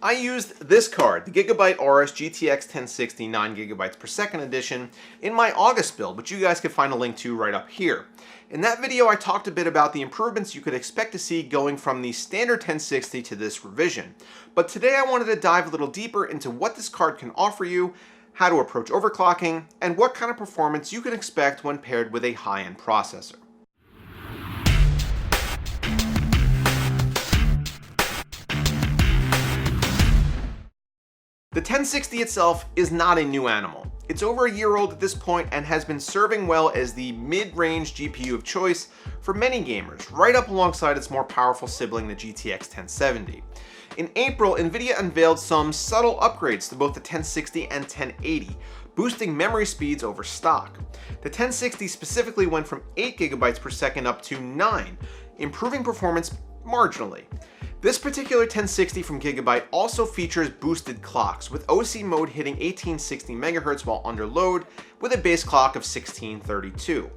I used this card, the Gigabyte Aorus GTX 1060 9GB per second edition, in my August build, which you guys can find a link to right up here. In that video, I talked a bit about the improvements you could expect to see going from the standard 1060 to this revision. But today I wanted to dive a little deeper into what this card can offer you, how to approach overclocking, and what kind of performance you can expect when paired with a high-end processor. The 1060 itself is not a new animal. It's over a year old at this point and has been serving well as the mid-range GPU of choice for many gamers, right up alongside its more powerful sibling, the GTX 1070. In April, Nvidia unveiled some subtle upgrades to both the 1060 and 1080, boosting memory speeds over stock. The 1060 specifically went from 8GB per second up to 9, improving performance marginally. This particular 1060 from Gigabyte also features boosted clocks, with OC mode hitting 1860 MHz while under load, with a base clock of 1632.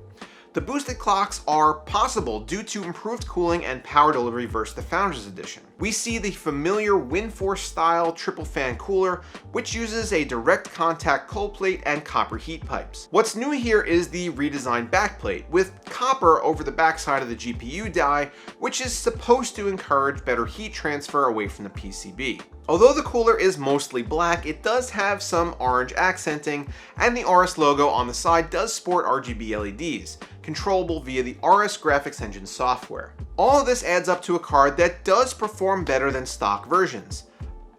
The boosted clocks are possible due to improved cooling and power delivery versus the Founders Edition. We see the familiar WindForce style triple fan cooler, which uses a direct contact cold plate and copper heat pipes. What's new here is the redesigned backplate, with copper over the backside of the GPU die, which is supposed to encourage better heat transfer away from the PCB. Although the cooler is mostly black, it does have some orange accenting, and the Aorus logo on the side does sport RGB LEDs, controllable via the Aorus graphics engine software. All of this adds up to a card that does perform better than stock versions,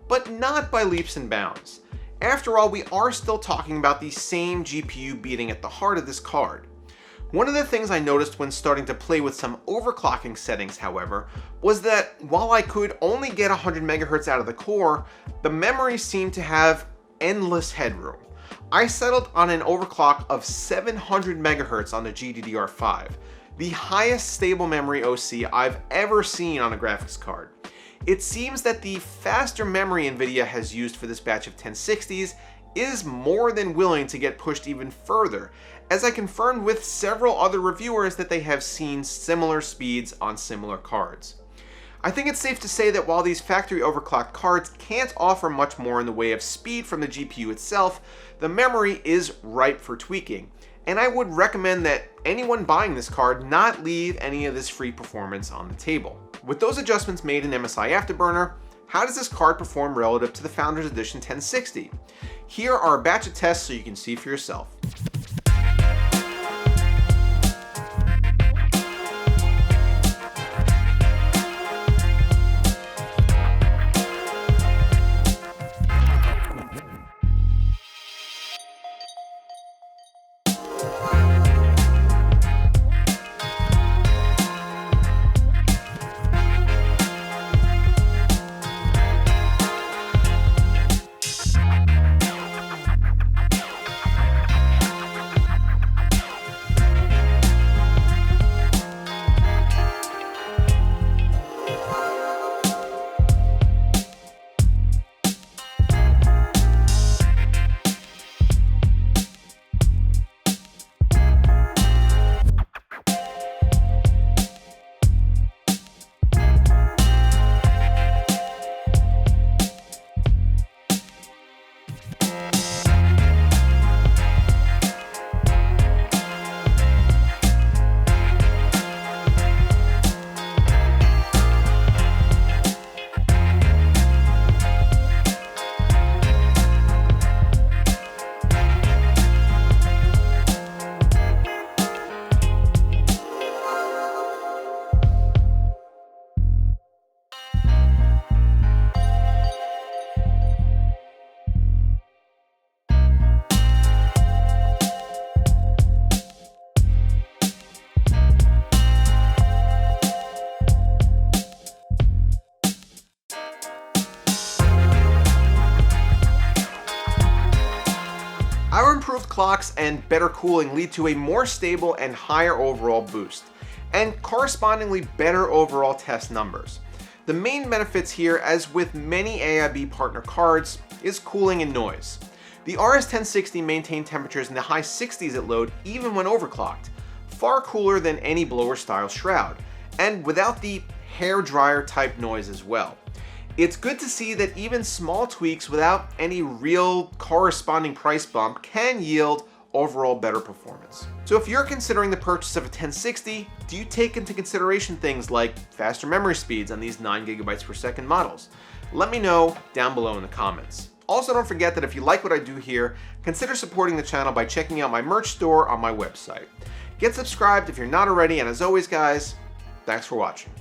but not by leaps and bounds. After all, we are still talking about the same GPU beating at the heart of this card. One of the things I noticed when starting to play with some overclocking settings, however, was that while I could only get 100 MHz out of the core, the memory seemed to have endless headroom. I settled on an overclock of 700 MHz on the GDDR5, the highest stable memory OC I've ever seen on a graphics card. It seems that the faster memory Nvidia has used for this batch of 1060s is more than willing to get pushed even further, as I confirmed with several other reviewers that they have seen similar speeds on similar cards. I think it's safe to say that while these factory overclocked cards can't offer much more in the way of speed from the GPU itself, the memory is ripe for tweaking, and I would recommend that anyone buying this card not leave any of this free performance on the table. With those adjustments made in MSI Afterburner, how does this card perform relative to the Founders Edition 1060? Here are a batch of tests so you can see for yourself. Our improved clocks and better cooling lead to a more stable and higher overall boost, and correspondingly better overall test numbers. The main benefits here, as with many AIB partner cards, is cooling and noise. The Aorus 1060 maintained temperatures in the high 60s at load even when overclocked, far cooler than any blower style shroud, and without the hair dryer type noise as well. It's good to see that even small tweaks without any real corresponding price bump can yield overall better performance. So if you're considering the purchase of a 1060, do you take into consideration things like faster memory speeds on these 9 gigabytes per second models? Let me know down below in the comments. Also, don't forget that if you like what I do here, consider supporting the channel by checking out my merch store on my website. Get subscribed if you're not already, and as always guys, thanks for watching.